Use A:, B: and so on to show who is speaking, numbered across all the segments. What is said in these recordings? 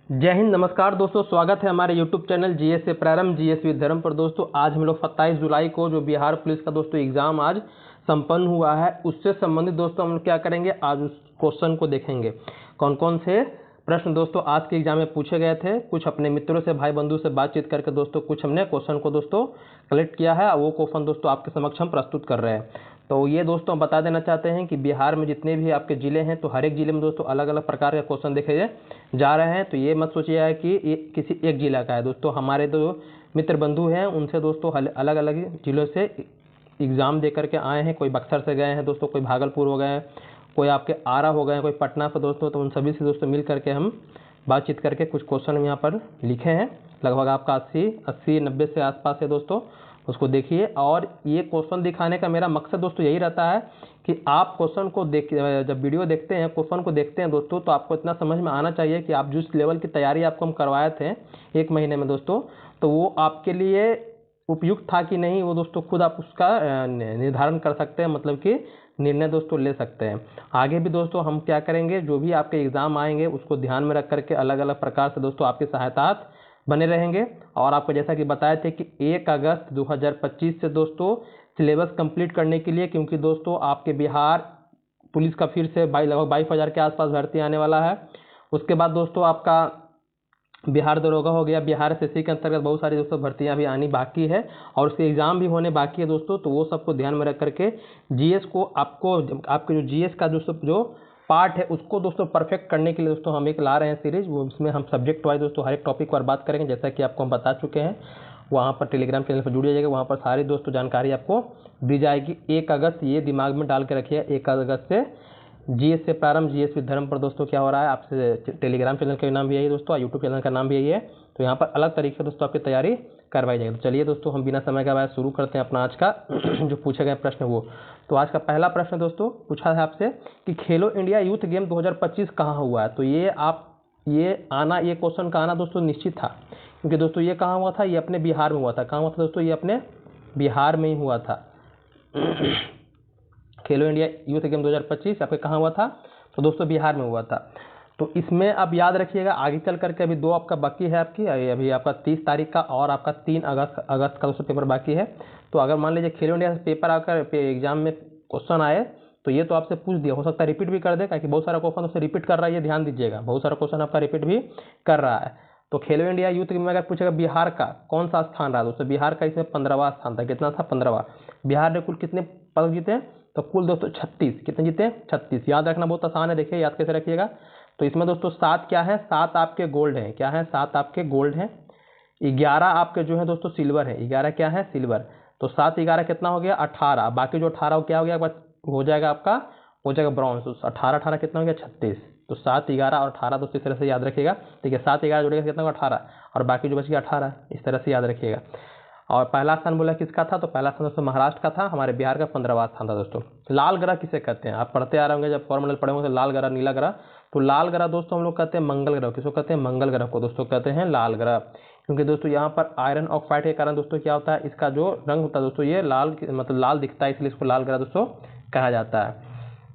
A: जय हिंद, नमस्कार दोस्तों। स्वागत है हमारे YouTube चैनल जीएस से प्रारंभ जीएस विद धर्म पर। दोस्तों आज हम लोग 27 जुलाई को जो बिहार पुलिस का दोस्तों एग्जाम आज संपन्न हुआ है, उससे संबंधित दोस्तों हम लोग क्या करेंगे, आज उस क्वेश्चन को देखेंगे। कौन कौन से प्रश्न दोस्तों आज के एग्जाम में पूछे गए थे, कुछ अपने मित्रों से, भाई बंधु से बातचीत करके दोस्तों कुछ हमने क्वेश्चन को दोस्तों कलेक्ट किया है, वो क्वेश्चन दोस्तों आपके समक्ष हम प्रस्तुत कर रहे हैं। तो ये दोस्तों बता देना चाहते हैं कि बिहार में जितने भी आपके ज़िले हैं, तो हर एक ज़िले में दोस्तों अलग अलग प्रकार के क्वेश्चन देखे जा रहे हैं। तो ये मत सोचिए कि ये किसी एक ज़िला का है। दोस्तों हमारे जो मित्र बंधु हैं उनसे दोस्तों अलग अलग ज़िलों से एग्ज़ाम दे करके आए हैं। कोई बक्सर से गए हैं दोस्तों, कोई भागलपुर हो गए हैं, कोई आपके आरा हो गए हैं, कोई पटना से दोस्तों। तो उन सभी से दोस्तों मिल करके हम बातचीत करके कुछ क्वेश्चन यहाँ पर लिखे हैं। लगभग आपका 80-90 से आसपास है दोस्तों, उसको देखिए। और ये क्वेश्चन दिखाने का मेरा मकसद दोस्तों यही रहता है कि आप क्वेश्चन को जब वीडियो देखते हैं, क्वेश्चन को देखते हैं दोस्तों, तो आपको इतना समझ में आना चाहिए कि आप जिस लेवल की तैयारी आपको हम करवाए थे 1 महीने में दोस्तों, तो वो आपके लिए उपयुक्त था कि नहीं, वो दोस्तों खुद आप उसका निर्धारण कर सकते हैं, मतलब कि निर्णय दोस्तों ले सकते हैं। आगे भी दोस्तों हम क्या करेंगे, जो भी आपके एग्ज़ाम आएंगे उसको ध्यान में रख करके अलग अलग प्रकार से दोस्तों आपकी सहायता बने रहेंगे। और आपको जैसा कि बताए थे कि 1 अगस्त 2025 से दोस्तों सिलेबस कंप्लीट करने के लिए, क्योंकि दोस्तों आपके बिहार पुलिस का फिर से लगभग 22,000 के आसपास भर्ती आने वाला है। उसके बाद दोस्तों आपका बिहार दरोगा हो गया, बिहार एसएससी के अंतर्गत बहुत सारी दोस्तों भर्तियां भी आनी बाकी है और उसके एग्ज़ाम भी होने बाकी है दोस्तों। तो वो सबको ध्यान में रख करके जीएस को आपके जो जीएस का जो पार्ट है उसको दोस्तों परफेक्ट करने के लिए दोस्तों हम एक ला रहे हैं सीरीज। वो इसमें हम सब्जेक्ट वाइज दोस्तों हर एक टॉपिक पर बात करेंगे, जैसा कि आपको हम बता चुके हैं। वहाँ पर टेलीग्राम चैनल पर जुड़ जाइएगा, वहाँ पर सारी दोस्तों जानकारी आपको दी जाएगी। 1 अगस्त ये दिमाग में डाल के रखिए, 1 अगस्त से जीएस से प्रारंभ जीएस विद धर्म पर दोस्तों क्या हो रहा है। आपसे टेलीग्राम चैनल का नाम भी यही है दोस्तों, यूट्यूब चैनल का नाम भी यही है। तो यहाँ पर अलग तरीके से दोस्तों आपकी तैयारी करवाई जाएगी। तो चलिए दोस्तों हम बिना समय गवाए शुरू करते हैं अपना आज का जो पूछे गए प्रश्न वो। तो आज का पहला प्रश्न दोस्तों पूछा है आपसे कि खेलो इंडिया यूथ गेम 2025 कहाँ हुआ है। तो ये क्वेश्चन का आना दोस्तों निश्चित था, क्योंकि दोस्तों ये कहाँ हुआ था, ये अपने बिहार में हुआ था। कहाँ हुआ था दोस्तों, ये अपने बिहार में ही हुआ था। खेलो इंडिया यूथ गेम 2025 आपके कहाँ हुआ था, तो दोस्तों बिहार में हुआ था। तो इसमें अब याद रखिएगा, आगे चल करके अभी 2 आपका बाकी है आपकी, अभी आपका 30 तारीख का और आपका 3 अगस्त का दोस्तों पेपर बाकी है। तो अगर मान लीजिए खेलो इंडिया से पेपर आकर एग्जाम में क्वेश्चन आए तो ये तो आपसे पूछ दिया, हो सकता है रिपीट भी कर दे, क्योंकि बहुत सारा क्वेश्चन उससे रिपीट कर रहा है, ये ध्यान दीजिएगा, बहुत सारा क्वेश्चन आपका रिपीट भी कर रहा है। तो खेलो इंडिया यूथ गेम में अगर पूछेगा बिहार का कौन सा स्थान रहा दोस्तों, बिहार का इसमें 15वां स्थान था। कितना था, 15वां। बिहार ने कुल कितने पदक जीते, तो कुल दोस्तों 36। कितने जीते, 36। याद रखना बहुत आसान है, देखिए याद कैसे रखिएगा। तो इसमें दोस्तों 7 क्या है, 7 आपके गोल्ड हैं। क्या है, 7 आपके गोल्ड हैं। 11 आपके जो है दोस्तों सिल्वर है। 11 क्या है, सिल्वर। तो 7-11 कितना हो गया, 18। बाकी जो 18 क्या हो गया, हो जाएगा आपका, हो जाएगा ब्रॉन्ज। तो 18 कितना हो गया, 36। तो 7, 11 और 18 दोस्तों इस तरह से याद रखिएगा। ठीक है, 7-11 जुड़ेगा कितना होगा, 18, और बाकी जो बच गया 18, इस तरह से याद रखिएगा। और पहला स्थान बोला किसका था, तो पहला स्थान दोस्तों महाराष्ट्र का था, हमारे बिहार का 15वां स्थान था दोस्तों। लाल ग्रह किसे कहते हैं, आप पढ़ते आ रहे होंगे, जब फॉर्मूला पढ़े होंगे, लाल ग्रह, नीला ग्रह। तो लाल ग्रह दोस्तों हम लोग कहते हैं मंगल ग्रह। किसको कहते हैं, मंगल ग्रह को दोस्तों कहते हैं लाल ग्रह। क्योंकि दोस्तों यहाँ पर आयरन ऑक्साइड के कारण दोस्तों क्या होता है, इसका जो रंग होता है दोस्तों ये लाल, मतलब लाल दिखता है, इसलिए इसको लाल ग्रह दोस्तों कहा जाता है।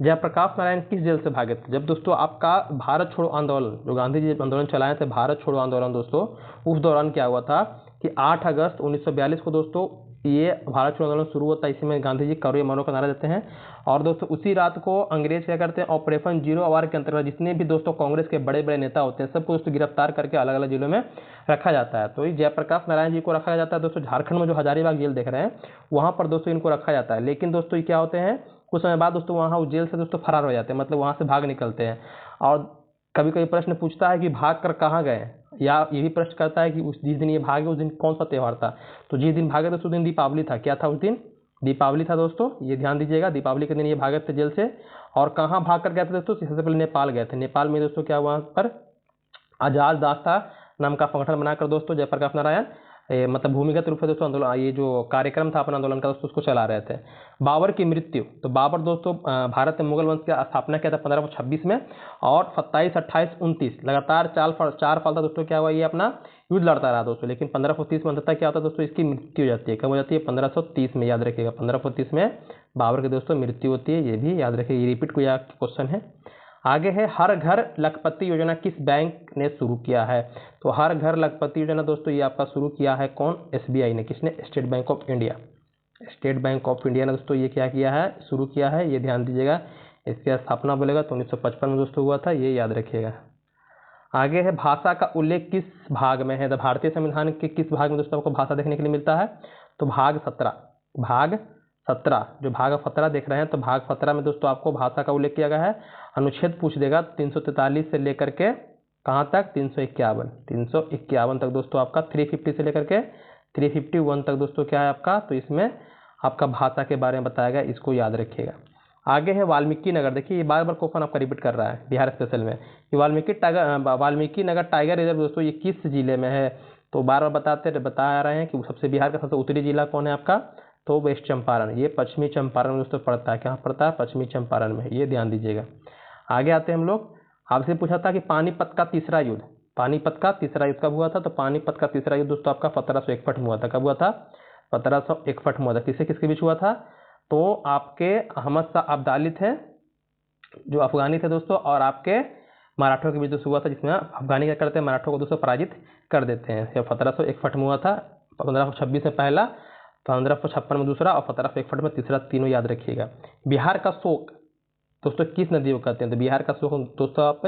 A: जयप्रकाश नारायण किस जेल से भागे थे, जब दोस्तों आपका भारत छोड़ो आंदोलन, जो गांधी जी आंदोलन चलाए थे, भारत छोड़ो आंदोलन दोस्तों, उस दौरान क्या हुआ था कि 8 अगस्त 1942 को दोस्तों ये भारत छोड़ो आंदोलन शुरू होता है। इसी में गांधी जी करो या मरो का नारा देते हैं। और दोस्तों उसी रात को अंग्रेज क्या करते हैं, ऑपरेशन जीरो आवर के अंतर्गत जितने भी दोस्तों कांग्रेस के बड़े बड़े नेता होते हैं सबको दोस्तों गिरफ्तार करके अलग अलग जिलों में रखा जाता है। तो जयप्रकाश नारायण जी को रखा जाता है दोस्तों झारखंड में, जो हजारीबाग जेल देख रहे हैं वहाँ पर दोस्तों इनको रखा जाता है। लेकिन दोस्तों ये क्या होते हैं, कुछ समय बाद दोस्तों वहाँ उस जेल से दोस्तों फरार हो जाते हैं, मतलब वहाँ से भाग निकलते हैं। और कभी कभी प्रश्न पूछता है कि भाग कर कहाँ गए, या ये भी प्रश्न करता है कि जिस दिन ये भागे उस दिन कौन सा त्यौहार था। तो जिस दिन भागे दोस्तों उस दिन दीपावली था। क्या था उस दिन, दीपावली था दोस्तों, ये ध्यान दीजिएगा। दीपावली के दिन ये भागे थे जेल से। और कहाँ भाग कर गए थे दोस्तों, सबसे पहले नेपाल गए थे। नेपाल में दोस्तों क्या वहाँ पर आजाद दास्ता नाम का संगठन बनाकर दोस्तों जयप्रकाश नारायण मतलब भूमिगत रूप से दोस्तों आंदोलन, ये जो कार्यक्रम था अपना आंदोलन का दोस्तों उसको चला रहे थे। बाबर की मृत्यु, तो बाबर दोस्तों भारत में मुगल वंश की स्थापना किया था 1526 में, और 27, 28, 29 लगातार 4 साल था दोस्तों क्या हुआ, ये अपना युद्ध लड़ता रहा दोस्तों। लेकिन 1530 में अंततः क्या होता है दोस्तों, इसकी मृत्यु हो जाती है। कब हो जाती है, 1530 में, याद रखिएगा 1530 में बाबर की दोस्तों मृत्यु होती है। ये भी याद रखिए, ये रिपीट कोई क्वेश्चन है। आगे है हर घर लखपति योजना किस बैंक ने शुरू किया है? तो हर घर लखपति योजना दोस्तों ये आपका शुरू किया है कौन? SBI ने। किसने? State bank of India. State bank of India ने दोस्तों ये क्या किया है? शुरू किया है, ये ध्यान दीजिएगा। इसकी स्थापना बोलेगा तो 1955 में दोस्तों हुआ था, ये याद रखिएगा। आगे है भाषा का उल्लेख किस भाग में है? तो भारतीय संविधान के किस भाग में दोस्तों आपको भाषा देखने के लिए मिलता है? तो भाग 17। भाग 17, जो भाग 17 देख रहे हैं, तो भाग 17 में दोस्तों आपको भाषा का उल्लेख किया गया है। अनुच्छेद पूछ देगा 343 से लेकर के कहाँ तक? 351 तक दोस्तों आपका, 350 से लेकर के 351 तक दोस्तों क्या है आपका? तो इसमें आपका भाषा के बारे में बताया गया, इसको याद रखिएगा। आगे है वाल्मीकि नगर। देखिए ये बार बार क्वेश्चन आपका रिपीट कर रहा है बिहार स्पेशल में। ये वाल्मीकि नगर टाइगर रिजर्व दोस्तों ये किस जिले में है? तो बार बार बता रहे हैं कि सबसे बिहार का सबसे उत्तरी जिला कौन है आपका? तो वेस्ट चंपारण। ये पश्चिमी चंपारण में दोस्तों पड़ता है। कहाँ पड़ता है? पश्चिमी चंपारण में, ये ध्यान दीजिएगा। आगे आते हैं हम लोग। आपसे पूछा था कि पानीपत का तीसरा युद्ध, पानीपत का तीसरा युद्ध कब हुआ था? तो पानीपत का तीसरा युद्ध दोस्तों आपका 1761 में हुआ था। कब हुआ था? 1761 में हुआ था। किससे किसके बीच हुआ था? तो आपके अहमद शाह अब्दाली थे जो अफगानी थे दोस्तों, और आपके मराठों के बीच दोस्तों हुआ था, जिसमें अफगानी क्या करते हैं? मराठों को दोस्तों पराजित कर देते हैं। 1761 में हुआ था। 1526 में पहला, 1556 में दूसरा और 1761 में तीसरा, तीनों याद रखिएगा। बिहार का शोक दोस्तों किस नदी को कहते हैं? तो बिहार का शोक दोस्तों आप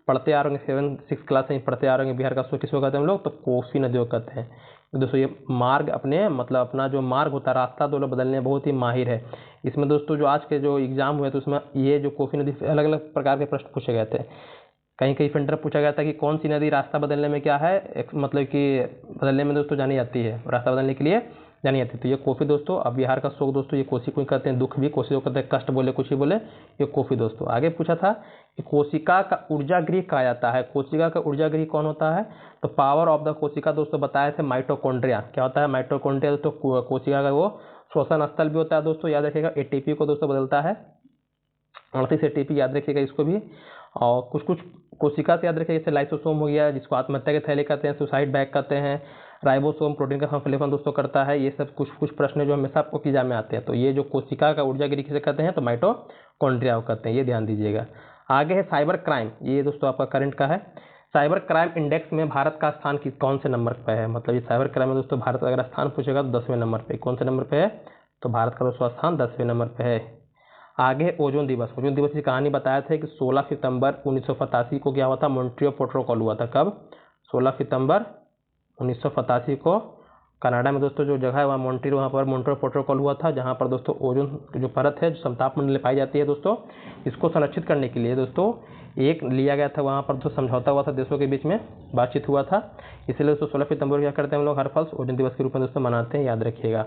A: पढ़ते आ रहे होंगे, 7-6 क्लास में पढ़ते आ रहे होंगे। बिहार का शोक किसको कहते हैं हम लोग? तो कोसी नदी को कहते हैं। दोस्तों ये मार्ग अपने मतलब अपना जो मार्ग होता है, रास्ता दोनों बदलने में बहुत ही माहिर है। इसमें दोस्तों जो आज के जो एग्जाम हुए तो उसमें ये जो कोसी नदी से अलग अलग प्रकार के प्रश्न पूछे गए थे। कहीं कहीं फिल्टर पूछा गया था कि कौन सी नदी रास्ता बदलने में क्या है, मतलब कि बदलने में दोस्तों जानी जाती है, रास्ता बदलने के लिए जानी जाती है। तो ये कोसी दोस्तों। अब बिहार का शोक दोस्तों ये कोसी को कहते हैं, दुख भी कोसी को कहते हैं, कष्ट बोले कुछ ही बोले, ये कोसी दोस्तों। आगे पूछा था कि कोशिका का ऊर्जा गृह कहा जाता है। कोशिका का ऊर्जा गृह कौन होता है? तो पावर ऑफ द कोशिका दोस्तों बताए थे माइटोकॉन्ड्रिया। क्या होता है? माइटोकॉन्ड्रिया दोस्तों कोशिका का वो श्वसन स्थल भी होता है दोस्तों, याद रखिएगा। ATP को दोस्तों बदलता है, 38 ATP याद रखिएगा इसको भी। और कुछ कुछ कोशिका से याद रखिएगा, जैसे लाइसोसोम हो गया जिसको आत्महत्या के थैले कहते हैं, सुसाइड बैग कहते हैं। राइबोसोम प्रोटीन का संश्लेषण दोस्तों करता है। ये सब कुछ कुछ प्रश्न जो हमेशा आपको एग्जाम में आते हैं। तो ये जो कोशिका का ऊर्जा गृह किसे कहते हैं? तो माइटोकॉन्ड्रिया को कहते हैं, ये ध्यान दीजिएगा। आगे है साइबर क्राइम। ये दोस्तों आपका करंट का है। साइबर क्राइम इंडेक्स में भारत का स्थान कौन से नंबर पर है? मतलब ये साइबर क्राइम में दोस्तों भारत का अगर स्थान पूछेगा तो 10वें नंबर पे। कौन से नंबर पे है? तो भारत का दोस्तों स्थान 10वें नंबर पे है। आगे ओजोन दिवस। ओजोन दिवस की कहानी बताया था कि 16 सितंबर 1985 को क्या हुआ था? मॉन्ट्रियल प्रोटोकॉल हुआ था। कब? 16 सितंबर 1985 को कनाडा में दोस्तों जो जगह है वहाँ मॉन्ट्रियल, वहाँ पर मॉन्ट्रियल प्रोटोकॉल हुआ था, जहाँ पर दोस्तों ओजोन की जो परत है जो समताप मंडल में पाई जाती है दोस्तों, इसको संरक्षित करने के लिए दोस्तों एक लिया गया था। वहाँ पर दोस्तों समझौता हुआ था, देशों के बीच में बातचीत हुआ था। इसलिए दोस्तों 16 सितंबर क्या करते हैं हम लोग हर साल ओजोन दिवस के रूप में दोस्तों मनाते हैं, याद रखिएगा।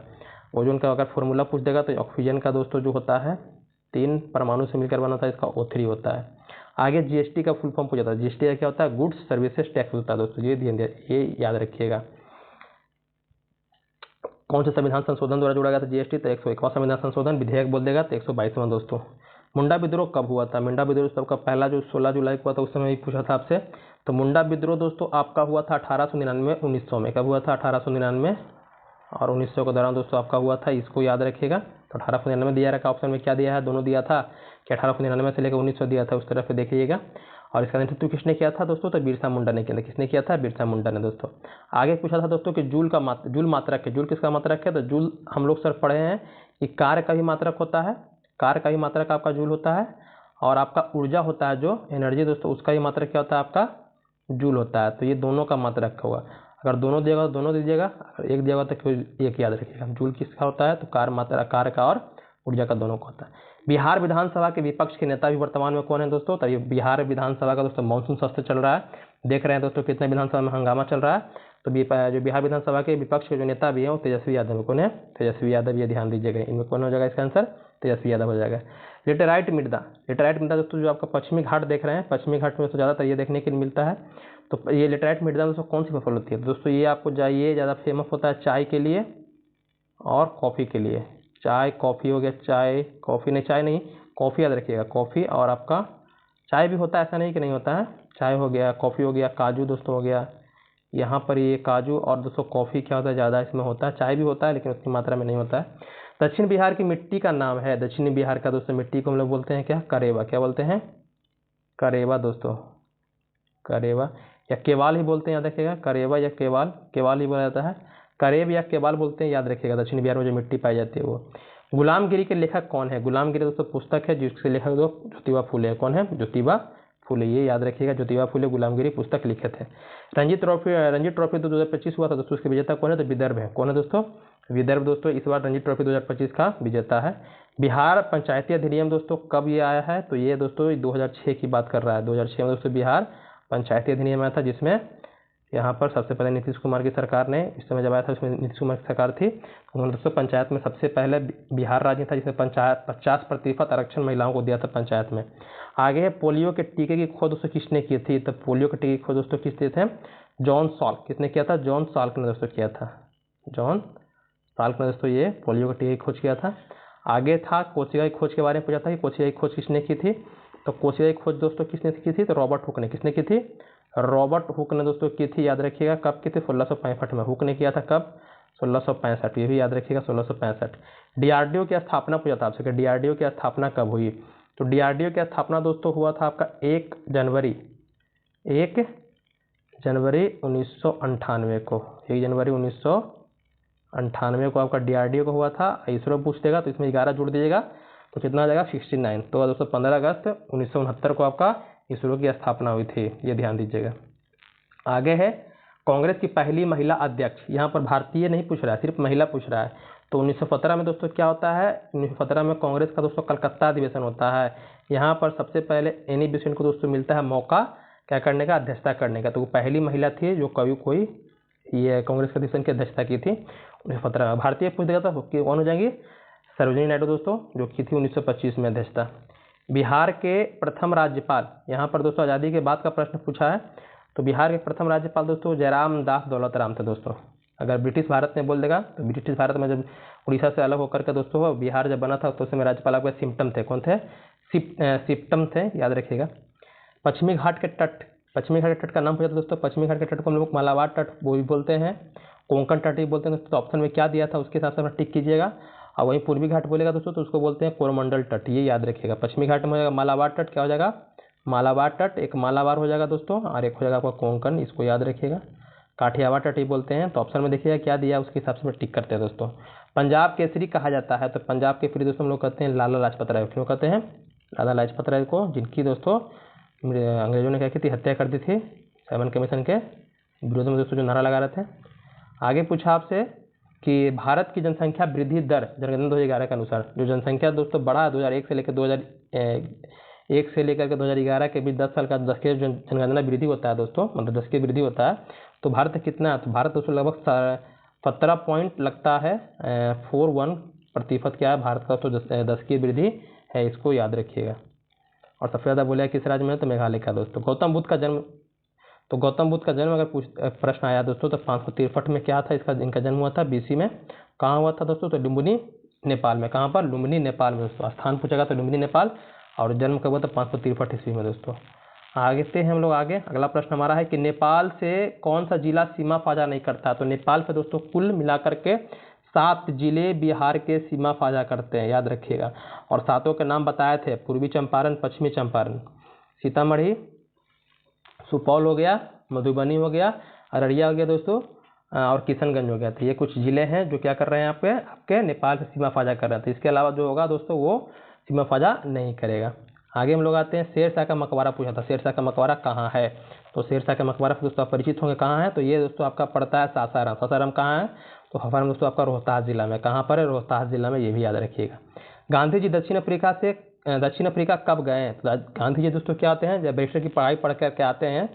A: ओजोन का अगर फॉर्मूला पूछ देगा तो ऑक्सीजन का दोस्तों जो होता है 3 परमाणु से मिलकर बना था, इसका O3 होता है। आगे GST का फुल फॉर्म पूछा था। GST क्या होता है? गुड्स सर्विसेज टैक्स होता है दोस्तों, ये याद रखिएगा। कौन से संविधान संशोधन द्वारा जोड़ा गया था GST? तो 101वां संविधान संशोधन। विधेयक बोल देगा तो 122वां दोस्तों। मुंडा विद्रोह कब हुआ था? मुंडा विद्रोह सबका पहला जो 16 जुलाई को हुआ था, उस समय भी पूछा था आपसे। तो मुंडा विद्रोह दोस्तों आपका हुआ था 1899 1900 में। कब हुआ था? 1899 और 1900 के दौरान दोस्तों आपका हुआ था, इसको याद रखिएगा। तो 1899 दिया रखा ऑप्शन में, क्या दिया है? दोनों दिया था कि 1899 से लेकर 1900 दिया था, उस तरफ से देखिएगा। और इसका नेतृत्व किसने किया था दोस्तों? तो बिरसा मुंडा ने किया था। किसने किया था? बिरसा मुंडा ने दोस्तों। आगे पूछा था दोस्तों कि जूल मात्रक है। जूल किसका मात्रक है? तो जूल हम लोग सर पढ़े हैं कि कार्य का भी मात्रक होता है, कार्य का भी मात्रक आपका जूल होता है, और आपका ऊर्जा होता है जो एनर्जी दोस्तों, उसका भी मात्रक क्या होता है? आपका जूल होता है। तो ये दोनों का मात्रक होगा। अगर दोनों दिएगा तो दोनों दीजिएगा, अगर एक दिएगा तो एक याद रखिएगा। जूल किसका होता है? तो कार्य का और ऊर्जा का दोनों का होता है। बिहार विधानसभा के विपक्ष के नेता भी वर्तमान में कौन है दोस्तों? तो ये बिहार विधानसभा का दोस्तों मानसून सत्र चल रहा है, देख रहे हैं दोस्तों कितने विधानसभा में हंगामा चल रहा है। तो जो बिहार विधानसभा के विपक्ष के जो नेता भी हैं वो तेजस्वी यादव। कौन है? तेजस्वी यादव, ये ध्यान दीजिएगा। इनमें कौन हो जाएगा इसका आंसर? तेजस्वी यादव हो जाएगा। लेटेराइट मृदा दोस्तों जो आपका पश्चिमी घाट देख रहे हैं, पश्चिमी घाट में तो ज़्यादातर ये देखने के लिए मिलता है। तो ये लेटेराइट मृदा दोस्तों कौन सी फसल होती है? तो दोस्तों ये आपको ये ज़्यादा फेमस होता है चाय के लिए और कॉफ़ी के लिए। चाय कॉफ़ी हो गया, चाय नहीं कॉफ़ी याद रखिएगा। कॉफ़ी और आपका चाय भी होता है, ऐसा नहीं कि नहीं होता है। चाय हो गया, कॉफ़ी हो गया, काजू दोस्तों हो गया। यहाँ पर ये काजू और दोस्तों कॉफ़ी क्या होता है? ज़्यादा इसमें होता है। चाय भी होता है लेकिन उतनी मात्रा में नहीं होता है। दक्षिण बिहार की मिट्टी का नाम है, दक्षिणी बिहार का दोस्तों मिट्टी को हम लोग बोलते हैं क्या? करेवा। क्या बोलते हैं? करेवा दोस्तों, करेवा या केवाल ही बोलते हैं, याद रखिएगा, करेवा या केवाल, केवाल ही बोला जाता है, करेब या केवाल बोलते हैं, याद रखिएगा। दक्षिण बिहार में जो मिट्टी पाई जाती है वो। गुलामगिरी के लेखक कौन है? गुलामगिरी दोस्तों पुस्तक है जिसके लेखक दो ज्योतिबा फुले है। कौन है? ज्योतिबा फुले, ये याद रखिएगा, ज्योतिबा फुले गुलामगिरी पुस्तक लिखे थे। रणजी ट्रॉफी तो 2025 हुआ था दोस्तों, उसके विजेता कौन है? तो विदर्भ है। कौन है दोस्तों? विदर्भ दोस्तों इस बार रणजी ट्रॉफी 2025 का विजेता है। बिहार पंचायती अधिनियम दोस्तों कब ये आया है? तो ये दोस्तों 2006 की बात कर रहा है। 2006 में दोस्तों बिहार पंचायती अधिनियम आया था, जिसमें यहाँ पर सबसे पहले नीतीश कुमार की सरकार ने, इस समय जब आया था उसमें नीतीश कुमार की सरकार थी, उन्होंने दोस्तों पंचायत में सबसे पहले बिहार राज्य था जिसमें पंचायत 50% आरक्षण महिलाओं को दिया था पंचायत में। आगे पोलियो के टीके की खोज दोस्तों किसने की थी? तो पोलियो के टीके की खोज दोस्तों किस थे? John Salk. किसने किया था? जॉन साल्क ने दोस्तों किया था। जॉन साल्क ने दोस्तों ये पोलियो के टीके की खोज किया था। आगे था कोशिका की खोज के बारे में पूछा था कि कोशिका की खोज किसने की थी? तो कोशिका की खोज दोस्तों किसने की थी? तो रॉबर्ट हुक ने। किसने की थी? रॉबर्ट हुक ने दोस्तों की थी, याद रखिएगा। कब की थी? 1665 में। हुक ने किया था कब? 1665, ये भी याद रखिएगा 1665। डीआरडीओ की स्थापना पूछा था आपसे कि डीआरडीओ की स्थापना कब हुई? तो डीआरडीओ की स्थापना दोस्तों हुआ था आपका 1 जनवरी 1998 को। 1 जनवरी 1998 को आपका डीआरडीओ को हुआ था। इसरो पूछ देगा तो इसमें 11 जोड़ दीजिएगा तो कितना आ जाएगा? 69। तो दोस्तों 15 अगस्त 1969 को आपका इसरो की स्थापना हुई थी, ये ध्यान दीजिएगा। आगे है कांग्रेस की पहली महिला अध्यक्ष। यहाँ पर भारतीय नहीं पूछ रहा है, सिर्फ महिला पूछ रहा है। तो 1917 में दोस्तों क्या होता है? 1917 में कांग्रेस का दोस्तों कलकत्ता अधिवेशन होता है। यहाँ पर सबसे पहले एनी बेसेंट को दोस्तों मिलता है मौका क्या करने का? अध्यक्षता करने का। तो वो पहली महिला थी जो कभी कोई ये कांग्रेस के अधिवेशन की अध्यक्षता की थी 1917 में। भारतीय पूछ देगा तो कौन हो जाएंगी? सरोजिनी नायडू दोस्तों, जो की थी 1925 में अध्यक्षता। बिहार के प्रथम राज्यपाल, यहाँ पर दोस्तों आज़ादी के बाद का प्रश्न पूछा है। तो बिहार के प्रथम राज्यपाल दोस्तों जयराम दास दौलत राम थे दोस्तों। अगर ब्रिटिश भारत में बोल देगा तो ब्रिटिश भारत में जब उड़ीसा से अलग होकर के दोस्तों बिहार जब बना था तो उसमें राज्यपाल आपके सिम्पटम थे। कौन थे? सिम्पटम थे, याद रखिएगा। पश्चिमी घाट के तट, पश्चिमी घाट के तट का नाम पूछा था दोस्तों। पश्चिमी घाट के तट को हम लोग मालाबार तट वो भी बोलते हैं, कोंकण तट भी बोलते हैं दोस्तों। तो ऑप्शन में क्या दिया था उसके हिसाब से अपना टिक कीजिएगा। और वहीं पूर्वी घाट बोलेगा दोस्तों तो उसको बोलते हैं कोरोमंडल तट, ये याद रखिएगा। पश्चिमी घाट में हो जाएगा मालाबार तट, क्या हो जाएगा? मालाबार तट, एक मालाबार हो जाएगा दोस्तों और एक हो जाएगा आपका कोंकण, इसको याद रखिएगा। काठियावाड़ तट ही बोलते हैं। तो ऑप्शन में देखिएगा क्या दिया उसके हिसाब से टिक करते हैं दोस्तों। पंजाब केसरी कहा जाता है, तो पंजाब केसरी दोस्तों हम लोग कहते हैं लाला लाजपत राय। क्यों कहते हैं? लाला लाजपत राय को, जिनकी दोस्तों अंग्रेजों ने क्या की थी? हत्या कर दी थी 7 कमीशन के विरोध में दोस्तों, जो नारा लगा रहे थे। आगे पूछा आपसे कि भारत की जनसंख्या वृद्धि दर जनगणना 2011 के अनुसार, जो जनसंख्या दोस्तों बढ़ा 2001 से लेकर 2011 के बीच 10 साल का 10 के जनगणना वृद्धि होता है दोस्तों, मतलब 10 की वृद्धि होता है। तो भारत कितना है? तो भारत दोस्तों लगभग 17 पॉइंट लगता है 41% क्या है भारत का, तो 10 की वृद्धि है, इसको याद रखिएगा। और सबसे ज़्यादा बोले किस राज्य में? तो मेघालय का दोस्तों। गौतम बुद्ध का जन्म, तो गौतम बुद्ध का जन्म अगर प्रश्न आया दोस्तों तो 563 में क्या था? इनका जन्म हुआ था BC में। कहाँ हुआ था दोस्तों? तो लुम्बिनी नेपाल में। कहाँ पर? लुम्बिनी नेपाल में दोस्तों। स्थान पूछेगा तो लुम्बिनी नेपाल, और जन्म कब हुआ था? 563 ईस्वी में दोस्तों। आगे से हम लोग आगे, अगला प्रश्न हमारा है कि नेपाल से कौन सा जिला सीमा फाजा नहीं करता? तो नेपाल से दोस्तों कुल मिलाकर के 7 जिले बिहार के सीमा फाजा करते हैं, याद रखिएगा। और 7 के नाम बताए थे, पूर्वी चंपारण, पश्चिमी चंपारण, सीतामढ़ी, सुपौल हो गया, मधुबनी हो गया, अररिया हो गया दोस्तों, और किशनगंज हो गया। तो ये कुछ जिले हैं जो क्या कर रहे हैं आपके नेपाल से सीमा फाजा कर रहे हैं। तो इसके अलावा जो होगा दोस्तों वो सीमा फाजा नहीं करेगा। आगे हम लोग आते हैं, शेरशाह का मकबरा पूछा था। शेरशाह का मकबरा कहाँ है? तो शेरशाह का मकबरा से दोस्तों आप परिचित होंगे कहाँ है? तो ये दोस्तों आपका पड़ता है सासाराम। सासाराम कहाँ है? तो सासाराम दोस्तों आपका रोहतास जिला में। कहाँ पर है? रोहतास जिला में, ये भी याद रखिएगा। गांधी जी दक्षिण अफ्रीका कब गए? तो गांधी जी दोस्तों क्या आते हैं जब बैरिस्टर की पढ़ाई पढ़ करके आते हैं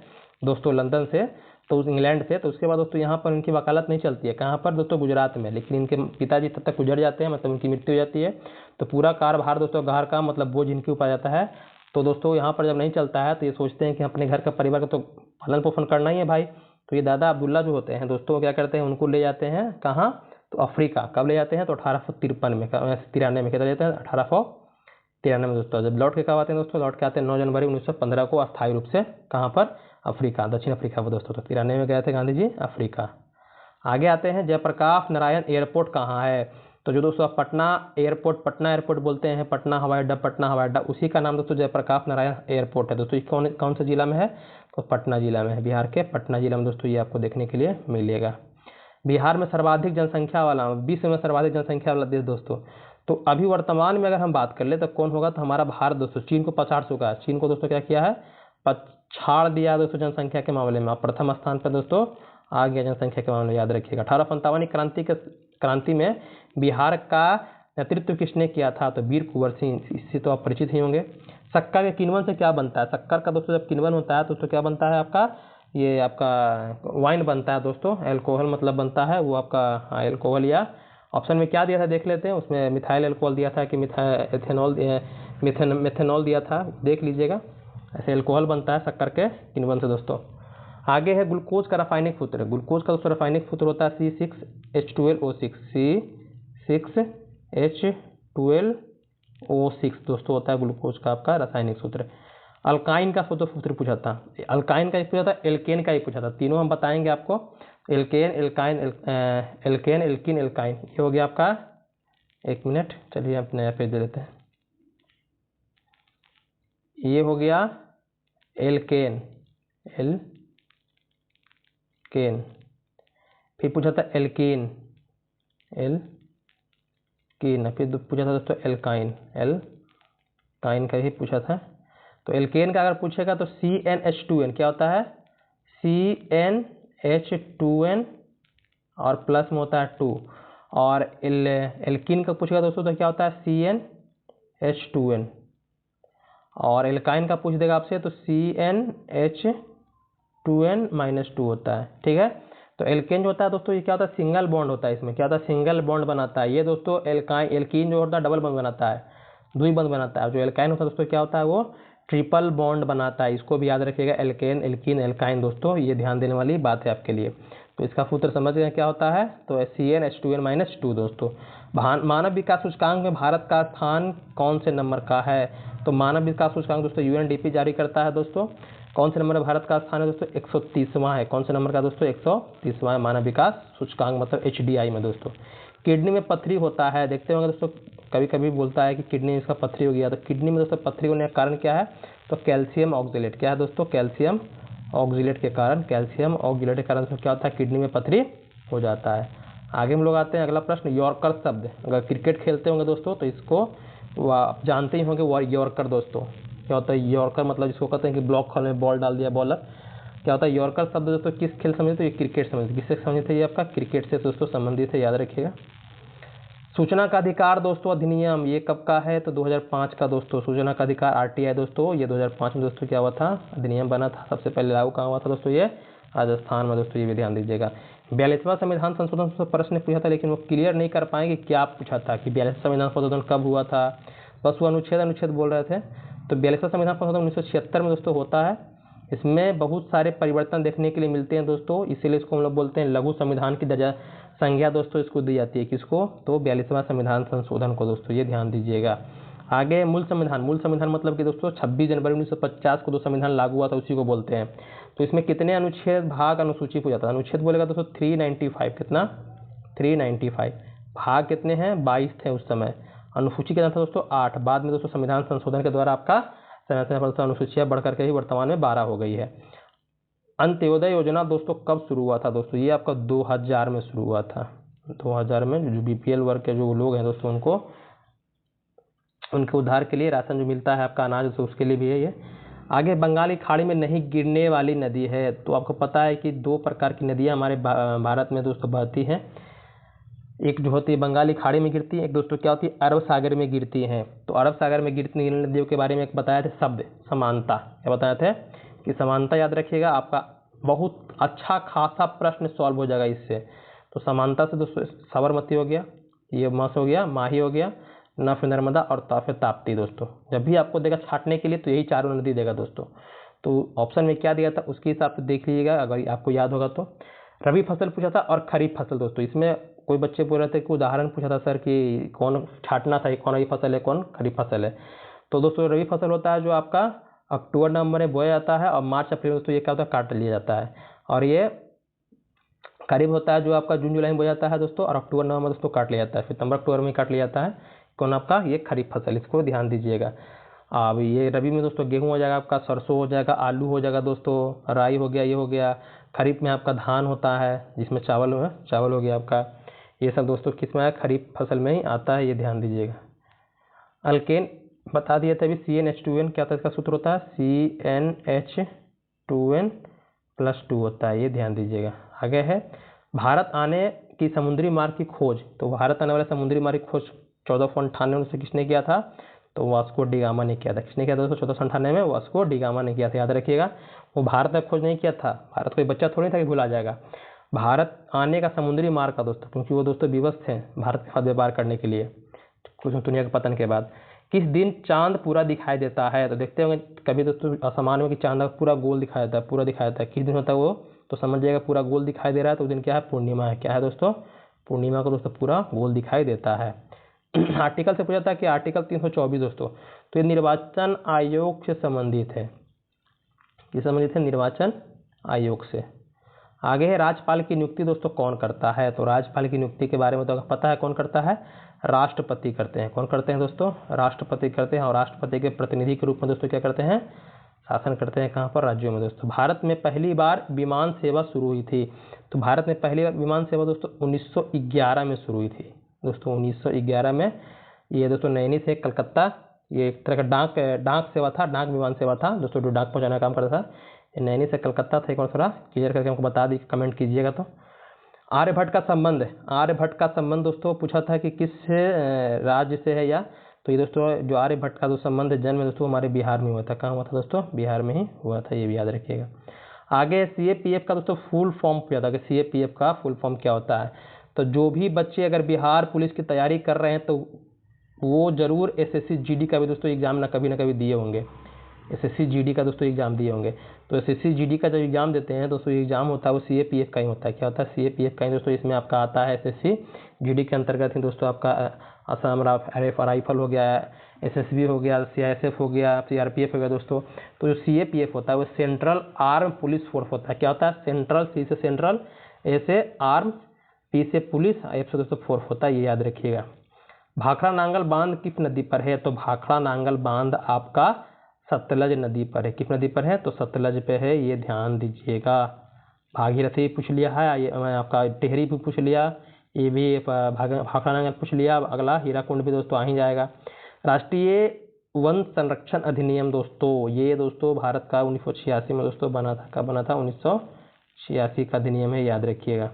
A: दोस्तों लंदन से, तो इंग्लैंड से, तो उसके बाद दोस्तों यहाँ पर उनकी वकालत नहीं चलती है। कहाँ पर दोस्तों? गुजरात में। लेकिन इनके पिताजी तब तक गुजर जाते हैं, मतलब उनकी मृत्यु हो जाती है। तो पूरा कार्यभार दोस्तों घर का मतलब बोझ इनके ऊपर आ जाता है। तो दोस्तों यहाँ पर जब नहीं चलता है तो ये सोचते हैं कि अपने घर का परिवार का तो पालन पोषण करना ही है भाई। तो ये दादा अब्दुल्ला जो होते हैं दोस्तों क्या करते हैं, उनको ले जाते हैं कहाँ? तो अफ्रीका। कब ले जाते हैं? तो 1853 में, 93 में, कहते जाते हैं 1893 में दोस्तों। जब लौट के कब आते हैं दोस्तों? लौट के आते हैं 9 जनवरी 1915 को अस्थायी रूप से। कहाँ पर? अफ्रीका, दक्षिण अफ्रीका में दोस्तों। तो 93 में गए थे गांधी जी अफ्रीका। आगे आते हैं, जयप्रकाश नारायण एयरपोर्ट कहाँ है? तो जो दोस्तों आप पटना एयरपोर्ट बोलते हैं, पटना हवाई अड्डा, उसी का नाम दोस्तों जयप्रकाश नारायण एयरपोर्ट है दोस्तों। ये कौन से जिला में है? तो पटना जिला में है, बिहार के पटना जिला में दोस्तों ये आपको देखने के लिए मिलेगा। बिहार में सर्वाधिक जनसंख्या वाला, विश्व में सर्वाधिक जनसंख्या वाला देश दोस्तों, तो अभी वर्तमान में अगर हम बात कर ले तो कौन होगा? तो हमारा भारत दोस्तों चीन को पछाड़ चुका है। चीन को दोस्तों क्या किया है? पछाड़ दिया दोस्तों जनसंख्या के मामले में। प्रथम स्थान पर दोस्तों आ गया जनसंख्या के मामले में, याद रखिएगा। 1857 क्रांति में बिहार का नेतृत्व किसने किया था? तो वीर कुंवर सिंह, इससे तो आप परिचित ही होंगे। शक्कर के किण्वन से क्या बनता है? शक्कर का दोस्तों जब किण्वन होता है तो उससे क्या बनता है आपका? ये आपका वाइन बनता है दोस्तों, एल्कोहल मतलब बनता है वो आपका एल्कोहल। या ऑप्शन में क्या दिया था देख लेते हैं, उसमें मिथाइल एल्कोहल दिया था कि मिथेनॉल दिया था, देख लीजिएगा। ऐसे एल्कोहल बनता है शक्कर के किण्वन से दोस्तों। आगे है ग्लूकोज का रासायनिक सूत्र। ग्लूकोज का दोस्तों रासायनिक सूत्र होता है C6H12O6, C6H12O6 दोस्तों होता है ग्लूकोज का आपका रासायनिक सूत्र। अल्काइन का सूत्र पूछा था, अल्काइन का ही पूछा था, एल्केन का ही पूछा था। तीनों हम बताएंगे आपको, एल्केन, एल्कीन, एल्काइन। ये हो गया आपका, एक मिनट चलिए आप नया पेज दे देते हैं। ये हो गया एल्केन, फिर पूछा था एल्कीन, फिर पूछा था दोस्तों एल्काइन का ही पूछा था। तो एल्केन का अगर पूछेगा तो CnH2n क्या होता है? CnH2n और प्लस में होता है 2। और एल्कीन का पूछेगा दोस्तों तो क्या होता है? CnH2n। और एल्काइन का पूछ देगा आपसे तो CnH2n-2 होता है, ठीक है। तो एल्केन जो होता है दोस्तों ये क्या होता है? सिंगल बॉन्ड होता है। इसमें क्या होता है? सिंगल बॉन्ड बनाता है। ये दोस्तों एल्कीन जो होता है डबल बॉन्ड बनाता है, द्विबंध बनाता है। जो एल्काइन होता है दोस्तों क्या होता है? वो ट्रिपल बॉन्ड बनाता है। इसको भी याद रखिएगा, एल्केन, एल्कीन, एल्काइन दोस्तों, ये ध्यान देने वाली बात है आपके लिए। तो इसका सूत्र समझ गए क्या होता है? तो CnH2n-2 दोस्तों। मानव विकास सूचकांक में भारत का स्थान कौन से नंबर का है? तो मानव विकास सूचकांक दोस्तों UNDP जारी करता है दोस्तों। कौन से नंबर में भारत का स्थान है दोस्तों? 130वां है। कौन से नंबर का दोस्तों? 130वां है मानव विकास सूचकांक, मतलब HDI में दोस्तों। किडनी में पथरी होता है, देखते होंगे दोस्तों, कभी कभी बोलता है कि किडनी इसका पथरी हो गया। तो किडनी में दोस्तों पथरी होने का कारण क्या है? तो कैल्शियम ऑक्जेलेट। क्या है दोस्तों? कैल्शियम ऑक्जेलेट के कारण, कैल्शियम ऑक्जेलेट के कारण क्या होता है? किडनी में पथरी हो जाता है। आगे हम लोग आते हैं, अगला प्रश्न यॉर्कर शब्द। अगर क्रिकेट खेलते होंगे दोस्तों तो इसको आप जानते ही होंगे, वो यॉर्कर दोस्तों। क्या होता है यॉर्कर? मतलब जिसको कहते हैं कि ब्लॉक हॉल में बॉल डाल दिया बॉलर। क्या होता है यॉर्कर शब्द दोस्तों? किस खेल संबंधित? तो ये क्रिकेट संबंधित। किससे संबंधित है? ये आपका क्रिकेट से दोस्तों संबंधित है, याद रखिएगा। सूचना का अधिकार दोस्तों अधिनियम ये कब का है? तो 2005 का दोस्तों। सूचना का अधिकार RTI दोस्तों, ये 2005 में दोस्तों क्या हुआ था? अधिनियम बना था। सबसे पहले लागू कहाँ हुआ था दोस्तों? ये राजस्थान में दोस्तों, ये भी ध्यान दीजिएगा। 42वां संविधान संशोधन से प्रश्न पूछा था, लेकिन वो क्लियर नहीं कर पाएंगे क्या पूछा था कि 42वां संविधान संशोधन कब हुआ था। बस वो अनुच्छेद बोल रहे थे। तो 42वां संविधान संशोधन 1976 में दोस्तों होता है। इसमें बहुत सारे परिवर्तन देखने के लिए मिलते हैं दोस्तों, इसीलिए इसको हम लोग बोलते हैं लघु संविधान की संज्ञा दोस्तों इसको दी जाती है। किसको? तो 42वां संविधान संशोधन को दोस्तों, ये ध्यान दीजिएगा। आगे मूल संविधान मतलब कि दोस्तों 26 जनवरी 1950 को जो संविधान लागू हुआ था उसी को बोलते हैं। तो इसमें कितने अनुच्छेद, भाग, अनुसूची पूछा था? अनुच्छेद बोलेगा दोस्तों 395। कितना? 395। भाग कितने हैं? 22 थे उस समय। अनुसूची कितना था दोस्तों? 8। बाद में दोस्तों संविधान संशोधन के द्वारा आपका अनुसूचियाँ बढ़ करके ही वर्तमान में 12 हो गई है। अंत्योदय योजना दोस्तों कब शुरू हुआ था दोस्तों? ये आपका 2000 में शुरू हुआ था। 2000 में जो BPL वर्ग के जो लोग हैं दोस्तों उनको, उनके उद्धार के लिए राशन जो मिलता है आपका अनाज, तो उसके लिए भी है ये। आगे बंगाली खाड़ी में नहीं गिरने वाली नदी है। तो आपको पता है कि 2 प्रकार की नदियाँ हमारे भारत में दोस्तों बहती हैं। एक जो होती है बंगाली खाड़ी में गिरती है, एक दोस्तों क्या होती है अरब सागर में गिरती हैं। तो अरब सागर में गिरती नदियों के बारे में एक बताया थे शब्द, समानता। क्या बताए थे? कि समानता, याद रखिएगा। आपका बहुत अच्छा खासा प्रश्न सॉल्व हो जाएगा इससे। तो समानता से दोस्तों साबरमती हो गया, ये मस हो गया, माही हो गया, नफ नर्मदा और ताफ ताप्ती दोस्तों। जब भी आपको देगा छाटने के लिए तो यही चारों नदी देगा दोस्तों। तो ऑप्शन में क्या दिया था उसके हिसाब से देख लीजिएगा, अगर आपको याद होगा तो। रबी फसल पूछा था और खरीफ फसल दोस्तों। इसमें कोई बच्चे बोल रहे थे कि उदाहरण पूछा था सर कि कौन छाटना था, कौन रबी फसल है कौन खरीफ फसल है। तो दोस्तों रबी फसल होता है जो आपका अक्टूबर नवंबर में बोया जाता है और मार्च अप्रैल में दोस्तों ये क्या होता है काट लिया जाता है। और ये खरीफ होता है जो आपका जून जुलाई में बोया जाता है दोस्तों, और अक्टूबर नवंबर दोस्तों काट लिया जाता है, सितंबर अक्टूबर में काट लिया जाता है कौन आपका ये खरीफ फसल, इसको ध्यान दीजिएगा। अब ये रबी में दोस्तों गेहूँ हो जाएगा आपका, सरसों हो जाएगा, आलू हो जाएगा दोस्तों, राई हो गया, ये हो गया। खरीफ में आपका धान होता है जिसमें चावल हो गया आपका। ये सब दोस्तों किस में है, खरीफ फसल में ही आता है, ये ध्यान दीजिएगा। अल्केन बता दिया था अभी, CnH2n क्या था इसका सूत्र होता है, CnH2n+2 होता है, ये ध्यान दीजिएगा। आगे है भारत आने की समुद्री मार्ग की खोज, तो भारत आने वाले समुद्री मार्ग की खोज 1498 से किसने किया था, तो वास्को डी गामा ने किया था। किसने किया था दोस्तों 1498 में, वास्को डी गामा ने किया था, याद रखिएगा। वो भारत में खोज नहीं किया था, भारत कोई बच्चा थोड़ी था कि भूला जाएगा। भारत आने का समुद्री मार्ग का दोस्तों, क्योंकि वो दोस्तों विवश थे भारत के साथ व्यापार करने के लिए कुछ दुनिया के पतन के बाद। किस दिन चांद पूरा दिखाई देता है, तो देखते होंगे कभी दोस्तों आसमान में कि चांद पूरा गोल दिखाई देता है, पूरा दिखाई देता है। किस दिन होता है वो, तो समझ जाएगा पूरा गोल दिखाई दे रहा है तो उस दिन क्या है, पूर्णिमा है। क्या है दोस्तों, पूर्णिमा को दोस्तों पूरा गोल दिखाई देता है। आर्टिकल से पूछा था कि आर्टिकल 324 दोस्तों, तो ये निर्वाचन आयोग से संबंधित है, ये संबंधित है निर्वाचन आयोग से। आगे है राज्यपाल की नियुक्ति दोस्तों कौन करता है, तो राज्यपाल की नियुक्ति के बारे में तो पता है कौन करता है, राष्ट्रपति करते हैं। कौन करते हैं दोस्तों, राष्ट्रपति करते हैं। और राष्ट्रपति के प्रतिनिधि के रूप में दोस्तों क्या करते हैं, शासन करते हैं। कहाँ पर, राज्यों में दोस्तों। भारत में पहली बार विमान सेवा शुरू हुई थी, तो भारत में पहली बार विमान सेवा दोस्तों 1911 में शुरू हुई थी दोस्तों, 1911 में। ये दोस्तों नैनी से कलकत्ता, ये एक तरह का डाक सेवा था, डाक विमान सेवा था दोस्तों, जो डाक पहुँचाने का काम करता था। नैनी से कलकत्ता था, एक और थोड़ा क्लियर करके हमको बता दी, कमेंट कीजिएगा। तो आर्यभट्ट का संबंध दोस्तों पूछा था कि किस राज्य से है, या तो ये दोस्तों जो आर्यभट्ट का जो संबंध जन्म दोस्तों हमारे बिहार में हुआ था। कहाँ हुआ था दोस्तों, बिहार में ही हुआ था, ये भी याद रखिएगा। आगे CAPF का दोस्तों फुल फॉर्म पूछा था कि CAPF का फुल फॉर्म क्या होता है, तो जो भी बच्चे अगर बिहार पुलिस की तैयारी कर रहे हैं तो वो जरूर SSC GD का भी दोस्तों एग्जाम ना कभी दिए होंगे, SSC GD का दोस्तों एग्जाम दिए होंगे। तो SSC GD का जब एग्जाम देते हैं दोस्तों, एग्जाम होता है वो CAPF का ही होता है। क्या होता है, CAPF का ही दोस्तों। इसमें आपका आता है SSC GD के अंतर्गत ही दोस्तों आपका असम राइफल हो गया, SSB हो गया, CISF हो गया, CRPF हो गया दोस्तों। तो जो CAPF होता है वो सेंट्रल आर्म पुलिस फोर्स होता है। क्या होता है, सेंट्रल, C से सेंट्रल, A से आर्म, P से पुलिस, F से दोस्तों फोर्स होता है, ये याद रखिएगा। भाखड़ा नांगल बांध किस नदी पर है, तो भाखड़ा नांगल बांध आपका सतलज नदी पर है। किस नदी पर है, तो सतलज पे है, ये ध्यान दीजिएगा। भागीरथी पूछ लिया है, ये आपका टेहरी भी पूछ लिया, ये भी भाखड़ा नांगल पूछ लिया। अगला हीराकुंड भी दोस्तों आ ही जाएगा। राष्ट्रीय वन संरक्षण अधिनियम दोस्तों, ये दोस्तों भारत का 1986 में दोस्तों बना था। कब बना था, 1986 का अधिनियम है, याद रखिएगा।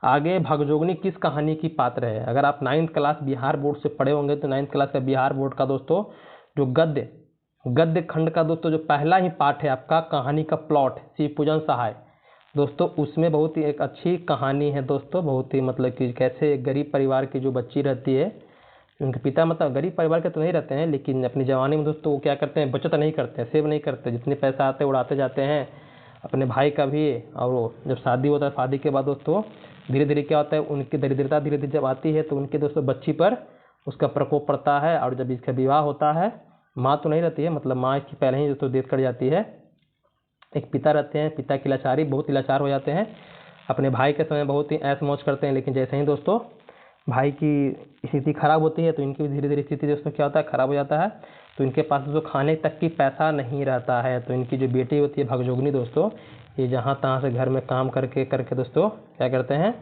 A: आगे भगजोगनी किस कहानी की पात्र है, अगर आप 9th क्लास बिहार बोर्ड से पढ़े होंगे तो 9th क्लास का बिहार बोर्ड का दोस्तों जो गद्य खंड का दोस्तों जो पहला ही पाठ है आपका कहानी का प्लॉट, शिवपूजन सहाय दोस्तों, उसमें बहुत ही एक अच्छी कहानी है दोस्तों। बहुत ही मतलब कि कैसे गरीब परिवार की जो बच्ची रहती है, उनके पिता मतलब गरीब परिवार के तो नहीं रहते हैं, लेकिन अपनी जवानी में दोस्तों वो क्या करते हैं, बचत नहीं करते हैं, सेव नहीं करते, जितने पैसा आते हैं उड़ाते जाते हैं अपने भाई का भी। और वो जब शादी होता है, शादी के बाद दोस्तों धीरे धीरे क्या होता है, उनकी दरिद्रता धीरे धीरे जब आती है तो उनके दोस्तों बच्ची पर उसका प्रकोप पड़ता है। और जब इसका विवाह होता है, माँ तो नहीं रहती है, मतलब माँ इसकी पहले ही दोस्तों डेथ कर जाती है। एक पिता रहते हैं, पिता की लाचारी, बहुत ही लाचार हो जाते हैं, अपने भाई के समय बहुत ही ऐश मौज करते हैं। लेकिन जैसे ही दोस्तों भाई की स्थिति खराब होती है तो इनकी भी धीरे धीरे स्थिति दोस्तों क्या होता है, खराब हो जाता है। तो इनके पास दोस्तों खाने तक की पैसा नहीं रहता है। तो इनकी जो बेटी होती है भगजोगनी दोस्तों, ये जहाँ तहाँ से घर में काम करके दोस्तों क्या करते हैं,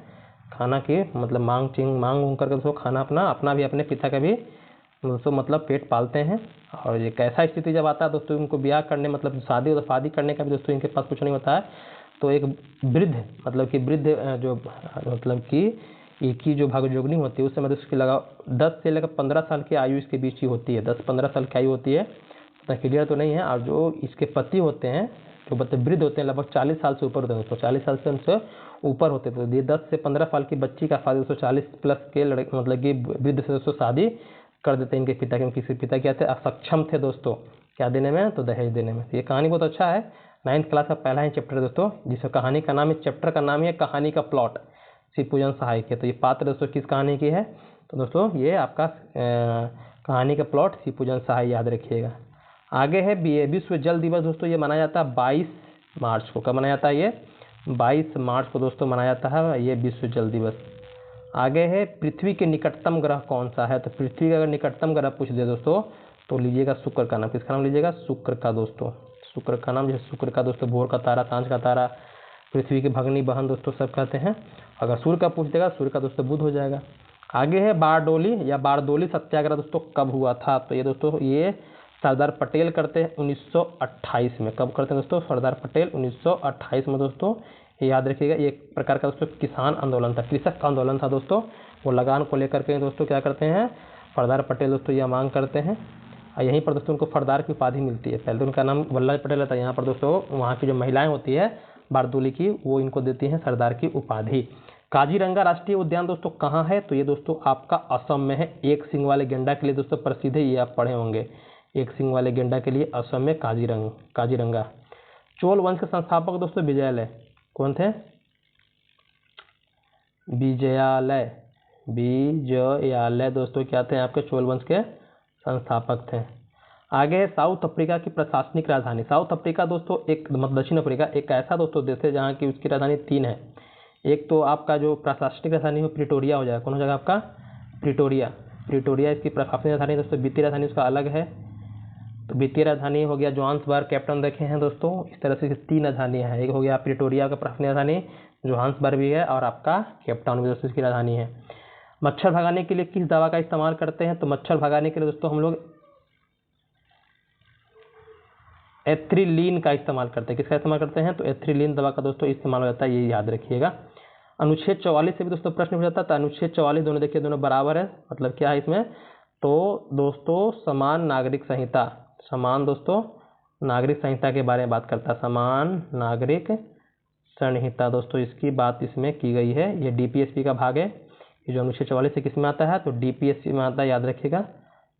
A: खाना की मतलब मांग करके दोस्तों खाना अपना भी अपने पिता का भी दोस्तों मतलब पेट पालते हैं। और ये कैसा स्थिति जब आता है दोस्तों, उनको ब्याह करने मतलब शादी करने का भी दोस्तों इनके पास कुछ नहीं होता है। तो एक वृद्ध जो मतलब कि एक ही जो भगजोगनी होती है उस समय तो उसकी लगा 10 से लेकर 15 साल की आयु इसके बीच ही होती है, 10-15 साल की आयु होती है, उतना क्लियर तो नहीं है। और जो इसके पति होते हैं जो मतलब वृद्ध होते हैं, लगभग 40 साल से ऊपर होते हैं दोस्तों, 40 साल से उनसे ऊपर होते हैं। तो ये 10 से 15 साल की बच्ची का शादी दोस्तों 40 प्लस के लड़के मतलब कि वृद्ध से दोस्तों शादी कर देते हैं इनके पिता, क्योंकि इसके पिता क्या थे, असक्षम थे दोस्तों क्या देने में, तो दहेज देने में। तो ये कहानी बहुत अच्छा है, 9th क्लास का पहला ही चैप्टर है दोस्तों, जिसमें कहानी का नाम है, चैप्टर का नाम है कहानी का प्लॉट, शिवपूजन सहाय के। तो ये पात्र दोस्तों किस कहानी की है, तो दोस्तों ये आपका कहानी का प्लॉट शिवपूजन सहाय, याद रखिएगा। आगे है विश्व जल दिवस दोस्तों, ये मनाया जाता है 22 मार्च को। कब मनाया जाता है ये, 22 मार्च को दोस्तों मनाया जाता है ये विश्व जल दिवस। आगे है पृथ्वी के निकटतम ग्रह कौन सा है, तो पृथ्वी का अगर निकटतम ग्रह पूछ दे दोस्तों तो लीजिएगा शुक्र का नाम। किसका नाम लीजिएगा? शुक्र का दोस्तों, शुक्र का नाम। जैसे शुक्र का दोस्तों भोर का तारा, सांझ का तारा, पृथ्वी की भगनी बहन दोस्तों सब कहते हैं। अगर सूर्य का पूछ देगा सूर्य का दोस्तों बुध हो जाएगा। आगे है बारडोली या बारदोली सत्याग्रह दोस्तों कब हुआ था, तो ये दोस्तों ये सरदार पटेल करते हैं 1928 में। कब करते हैं दोस्तों? सरदार पटेल 1928 में दोस्तों। ये याद रखिएगा, ये एक प्रकार का दोस्तों किसान आंदोलन था, कृषक आंदोलन था दोस्तों। वो लगान को लेकर के दोस्तों क्या करते हैं, सरदार पटेल दोस्तों यह मांग करते हैं। और यहीं पर दोस्तों उनको सरदार की उपाधि मिलती है। पहले तो उनका नाम वल्लभ पटेल था, यहाँ पर दोस्तों वहाँ की जो महिलाएं होती है बारदोली की, वो इनको देती हैं सरदार की उपाधि। काजीरंगा राष्ट्रीय उद्यान दोस्तों कहाँ है, तो ये दोस्तों आपका असम में है। एक सिंग वाले गेंडा के लिए दोस्तों प्रसिद्ध है, ये आप पढ़े होंगे। एक सिंग वाले गेंडा के लिए असम में काजीरंगा। चोल वंश के संस्थापक दोस्तों विजयालय कौन थे? विजयालय दोस्तों क्या थे? आपके चोल वंश के संस्थापक थे। आगे है साउथ अफ्रीका की प्रशासनिक राजधानी। साउथ अफ्रीका दोस्तों एक दक्षिण अफ्रीका एक ऐसा दोस्तों देश है जहाँ की उसकी राजधानी 3 है। एक तो आपका जो प्रशासनिक राजधानी हो प्रिटोरिया हो जाएगा। कौन हो जाएगा आपका? प्रिटोरिया इसकी प्रशासनिक राजधानी दोस्तों। वित्तीय राजधानी उसका अलग है, तो वित्तीय राजधानी हो गया जोहान्सबर्ग। कैप्टन देखे हैं दोस्तों, इस तरह से 3 राजधानियाँ हैं। एक हो गया प्रिटोरिया का प्रशासनिक राजधानी, जोहान्सबर्ग भी है, और आपका केपटाउन भी दोस्तों इसकी राजधानी है। मच्छर भगाने के लिए किस दवा का इस्तेमाल करते हैं, तो मच्छर भगाने के लिए दोस्तों हम लोग एथ्रिलीन का इस्तेमाल करते हैं। किसका इस्तेमाल करते हैं? तो एथ्रिलीन दवा का दोस्तों इस्तेमाल हो जाता है, ये याद रखिएगा। अनुच्छेद 44 से भी दोस्तों प्रश्न हो जाता है। तो अनुच्छेद 44 दोनों देखिए दोनों बराबर है, मतलब क्या है इसमें, तो दोस्तों समान नागरिक संहिता, समान दोस्तों नागरिक संहिता के बारे में बात करता है। समान नागरिक संहिता दोस्तों इसकी बात इसमें की गई है। ये डीपीएसपी का भाग है। ये जो अनुच्छेद 44 से किस में आता है, तो डीपीएससी में आता है, याद रखिएगा।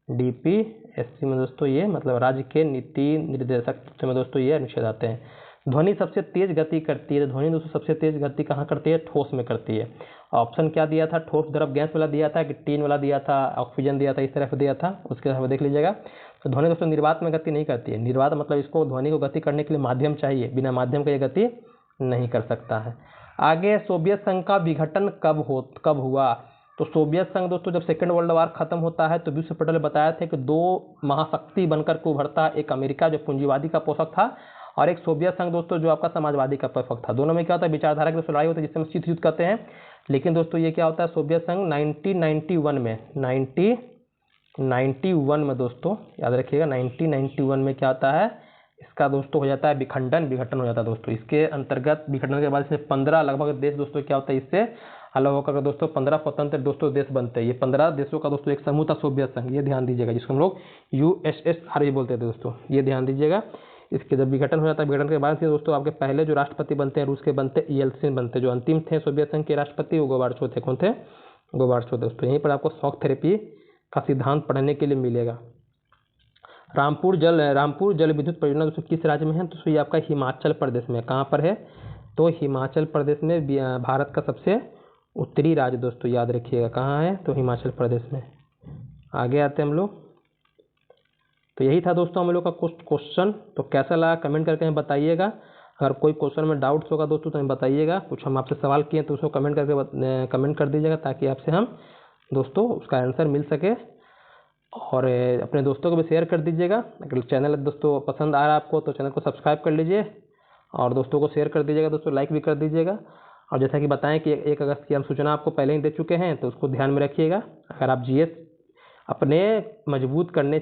A: डीपीएससी में दोस्तों ये मतलब राज्य के नीति निर्देशक में दोस्तों ये अनुच्छेद आते हैं। ध्वनि सबसे तेज गति करती है। ध्वनि दोस्तों सबसे तेज गति कहाँ करती है? ठोस में करती है। ऑप्शन क्या दिया था? ठोस द्रव गैस वाला दिया था कि टीन वाला दिया था, ऑक्सीजन दिया था, इस तरह से दिया था, उसके हिसाब से देख लीजिएगा। तो ध्वनि दोस्तों निर्वात में गति नहीं करती है। निर्वात मतलब इसको ध्वनि को गति करने के लिए माध्यम चाहिए, बिना माध्यम के ये गति नहीं कर सकता है। आगे सोवियत संघ का विघटन कब हुआ, तो सोवियत संघ दोस्तों जब सेकेंड वर्ल्ड वार खत्म होता है तो विश्व पटेल बताया थे कि 2 महाशक्ति बनकर के उभरता है। एक अमेरिका जो पूंजीवादी का पोषक था, और एक सोवियत संघ दोस्तों जो आपका समाजवादी का पोषक था। दोनों में क्या होता है? विचारधारा की लड़ाई होती है, जिससे हम शीत युद्ध कहते हैं। लेकिन दोस्तों ये क्या होता है? सोवियत संघ 1991 में दोस्तों याद रखिएगा, 1991 में क्या आता है इसका दोस्तों हो जाता है विघटन हो जाता है दोस्तों। इसके अंतर्गत विघटन के बाद इसमें 15 लगभग देश दोस्तों क्या होता है इससे अलग होकर दोस्तों 15 स्वतंत्र दोस्तों देश बनते हैं। ये 15 देशों का दोस्तों एक समूह था सोवियत संघ, ये ध्यान दीजिएगा, जिसको हम लोग USSR भी बोलते थे दोस्तों, ये ध्यान दीजिएगा। इसके जब विघटन हो जाता है, विघटन के बाद से दोस्तों आपके पहले जो राष्ट्रपति बनते हैं रूस के बनते येल्सिन बनते। जो अंतिम थे सोवियत संघ के राष्ट्रपति वो गोबार्चोव थे। कौन थे? गोबार्चोव दोस्तों। यहीं पर आपको शॉक थेरेपी का सिद्धांत पढ़ने के लिए मिलेगा। रामपुर जल विद्युत परियोजना दोस्तों किस राज्य में है, तो ये आपका हिमाचल प्रदेश में। कहाँ पर है? तो हिमाचल प्रदेश में, भारत का सबसे उत्तरी राज्य दोस्तों, याद रखिएगा कहाँ है, तो हिमाचल प्रदेश में। आगे आते हैं हम लोग। तो यही था दोस्तों हम लोग का क्वेश्चन। तो कैसा लगा कमेंट करके हमें बताइएगा। अगर कोई क्वेश्चन में डाउट्स होगा दोस्तों तो हमें बताइएगा। कुछ हम आपसे सवाल किए तो उसको कमेंट कर दीजिएगा, ताकि आपसे हम दोस्तों उसका आंसर मिल सके। और अपने दोस्तों को भी शेयर कर दीजिएगा। अगर चैनल दोस्तों पसंद आ रहा है आपको तो चैनल को सब्सक्राइब कर लीजिए, और दोस्तों को शेयर कर दीजिएगा दोस्तों, लाइक भी कर दीजिएगा। और जैसा कि बताएं कि 1 अगस्त की हम सूचना आपको पहले ही दे चुके हैं, तो उसको ध्यान में रखिएगा। अगर आप GS अपने मजबूत करना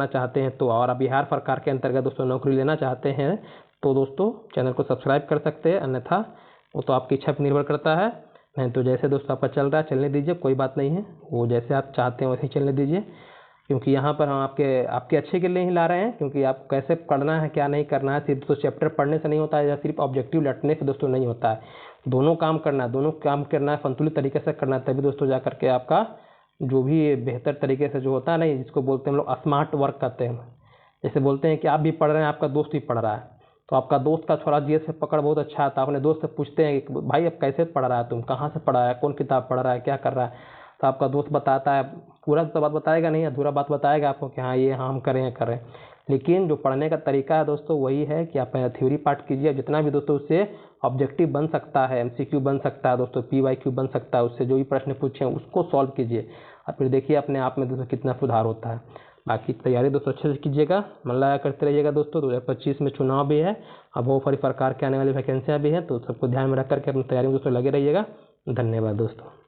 A: चाहते हैं तो, और आप बिहार सरकार के अंतर्गत दोस्तों नौकरी लेना चाहते हैं तो दोस्तों चैनल को सब्सक्राइब कर सकते हैं, अन्यथा वो तो आपकी इच्छा पर निर्भर करता है। नहीं तो जैसे दोस्तों आपका चल रहा है चलने दीजिए, कोई बात नहीं है, वो जैसे आप चाहते हैं वैसे ही चलने दीजिए। क्योंकि यहाँ पर हम आपके अच्छे के लिए ही ला रहे हैं, क्योंकि आप कैसे पढ़ना है क्या नहीं करना है सिर्फ तो चैप्टर पढ़ने से नहीं होता है, या सिर्फ ऑब्जेक्टिव रटने से दोस्तों नहीं होता है। दोनों काम करना है, संतुलित तरीके से करना है, तभी दोस्तों जा करके आपका जो भी बेहतर तरीके से जो होता है ना, जिसको बोलते हैं हम लोग स्मार्ट वर्क करते हैं। जैसे बोलते हैं कि आप भी पढ़ रहे हैं, आपका दोस्त भी पढ़ रहा है, तो आपका दोस्त का थोड़ा GS से पकड़ बहुत अच्छा आता है। अपने दोस्त से पूछते हैं कि भाई अब कैसे पढ़ रहा है, तुम कहाँ से पढ़ रहा है, कौन किताब पढ़ रहा है, क्या कर रहा है, तो आपका दोस्त बताता है। पूरा तो बात बताएगा नहीं, अधूरा बात बताएगा आपको कि हाँ ये हम करें। लेकिन जो पढ़ने का तरीका है दोस्तों वही है कि आप थ्योरी पार्ट कीजिए, जितना भी दोस्तों उससे ऑब्जेक्टिव बन सकता है, एमसीक्यू बन सकता है दोस्तों, पीवाईक्यू बन सकता है, उससे जो भी प्रश्न पूछे उसको सॉल्व कीजिए और फिर देखिए अपने आप में दोस्तों कितना सुधार होता है। बाकी तैयारी दोस्तों अच्छे से कीजिएगा, मन लगा करते रहिएगा दोस्तों। 2025 में चुनाव भी है, अब बहुत सारी प्रकार के आने वाली वैकेंसियाँ भी हैं, तो सबको ध्यान में रख करके अपनी तैयारी में दोस्तों लगे रहिएगा। धन्यवाद दोस्तों।